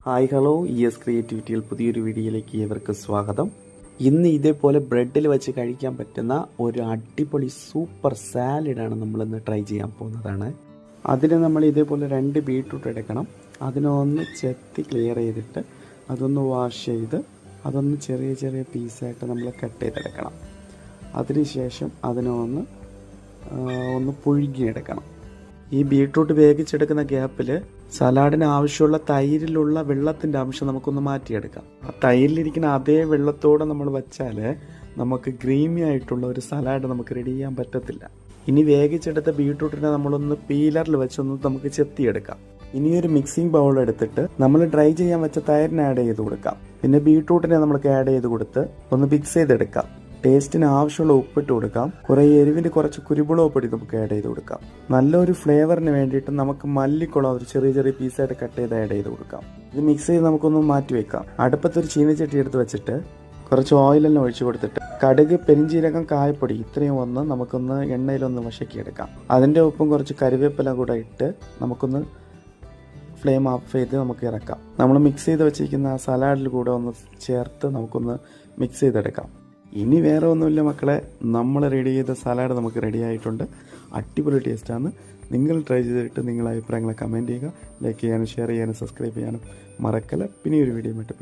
Hi hello ക്രിയേറ്റിവിറ്റിയിൽ പുതിയൊരു വീഡിയോയിലേക്ക് ഏവർക്ക് സ്വാഗതം. ഇന്ന് ഇതേപോലെ ബ്രെഡിൽ വെച്ച് കഴിക്കാൻ പറ്റുന്ന ഒരു അടിപൊളി സൂപ്പർ സാലഡാണ് നമ്മളിന്ന് ട്രൈ ചെയ്യാൻ പോകുന്നതാണ്. അതിന് നമ്മൾ ഇതേപോലെ 2 ബീട്രൂട്ട് എടുക്കണം. അതിനൊന്ന് ചെത്തി ക്ലിയർ ചെയ്തിട്ട് അതൊന്ന് വാഷ് ചെയ്ത് അതൊന്ന് ചെറിയ ചെറിയ പീസായിട്ട് നമ്മൾ കട്ട് ചെയ്തെടുക്കണം. അതിനുശേഷം അതിനൊന്ന് പുഴുങ്ങിയെടുക്കണം. ഈ ബീട്രൂട്ട് വേവിച്ചെടുക്കുന്ന ഗ്യാപ്പിൽ സലാഡിന് ആവശ്യമുള്ള തൈരിലുള്ള വെള്ളത്തിൻ്റെ അംശം നമുക്കൊന്ന് മാറ്റിയെടുക്കാം. ആ തൈരിലിരിക്കുന്ന അതേ വെള്ളത്തോടെ നമ്മൾ വെച്ചാൽ നമുക്ക് ഗ്രീമി ആയിട്ടുള്ള ഒരു സലാഡ് നമുക്ക് റെഡി ചെയ്യാൻ പറ്റത്തില്ല. ഇനി വേവിച്ചെടുത്ത ബീട്രൂട്ടിനെ നമ്മളൊന്ന് പീലറിൽ വെച്ചൊന്ന് നമുക്ക് ചെത്തിയെടുക്കാം. ഇനിയൊരു മിക്സിംഗ് ബൗൾ എടുത്തിട്ട് നമ്മൾ ഡ്രൈ ചെയ്യാൻ വെച്ച തൈരിനെ ആഡ് ചെയ്ത് കൊടുക്കാം. പിന്നെ ബീട്രൂട്ടിനെ നമുക്ക് ആഡ് ചെയ്ത് കൊടുത്ത് ഒന്ന് മിക്സ് ചെയ്തെടുക്കാം. ടേസ്റ്റിന് ആവശ്യമുള്ള ഉപ്പിട്ട് കൊടുക്കാം. കുറേ എരിവിന് കുറച്ച് കുരുമുളക് പൊടി നമുക്ക് ആഡ് ചെയ്ത് കൊടുക്കാം. നല്ലൊരു ഫ്ലേവറിന് വേണ്ടിയിട്ട് നമുക്ക് മല്ലിക്കുളം ഒരു ചെറിയ ചെറിയ പീസായിട്ട് കട്ട് ചെയ്ത് ആഡ് ചെയ്ത് കൊടുക്കാം. ഇത് മിക്സ് ചെയ്ത് നമുക്കൊന്ന് മാറ്റി വെക്കാം. അടുപ്പത്തൊരു ചീനച്ചട്ടി എടുത്ത് വെച്ചിട്ട് കുറച്ച് ഓയിലെല്ലാം ഒഴിച്ചു കൊടുത്തിട്ട് കടുക്, പെരിഞ്ചീരകം, കായപ്പൊടി ഇത്രയും നമുക്കൊന്ന് എണ്ണയിലൊന്ന് വശക്കിയെടുക്കാം. അതിൻ്റെ ഒപ്പം കുറച്ച് കറിവേപ്പില കൂടെ ഇട്ട് നമുക്കൊന്ന് ഫ്ലെയിം ഓഫ് ചെയ്ത് നമുക്ക് ഇറക്കാം. നമ്മൾ മിക്സ് ചെയ്ത് വെച്ചിരിക്കുന്ന ആ സലാഡിൽ കൂടെ ഒന്ന് ചേർത്ത് നമുക്കൊന്ന് മിക്സ് ചെയ്തെടുക്കാം. ഇനി വേറെ ഒന്നുമില്ല മക്കളെ, നമ്മൾ റെഡി ചെയ്ത സലാഡ് നമുക്ക് റെഡി ആയിട്ടുണ്ട്. അടിപൊളി ടേസ്റ്റാണ്. നിങ്ങൾ ട്രൈ ചെയ്തിട്ട് നിങ്ങളുടെ അഭിപ്രായങ്ങളെ കമൻറ്റ് ചെയ്യുക. ലൈക്ക് ചെയ്യാനും ഷെയർ ചെയ്യാനും സബ്സ്ക്രൈബ് ചെയ്യാനും മറക്കല്ല. പിന്നെ ഒരു വീഡിയോ ഇട്ട്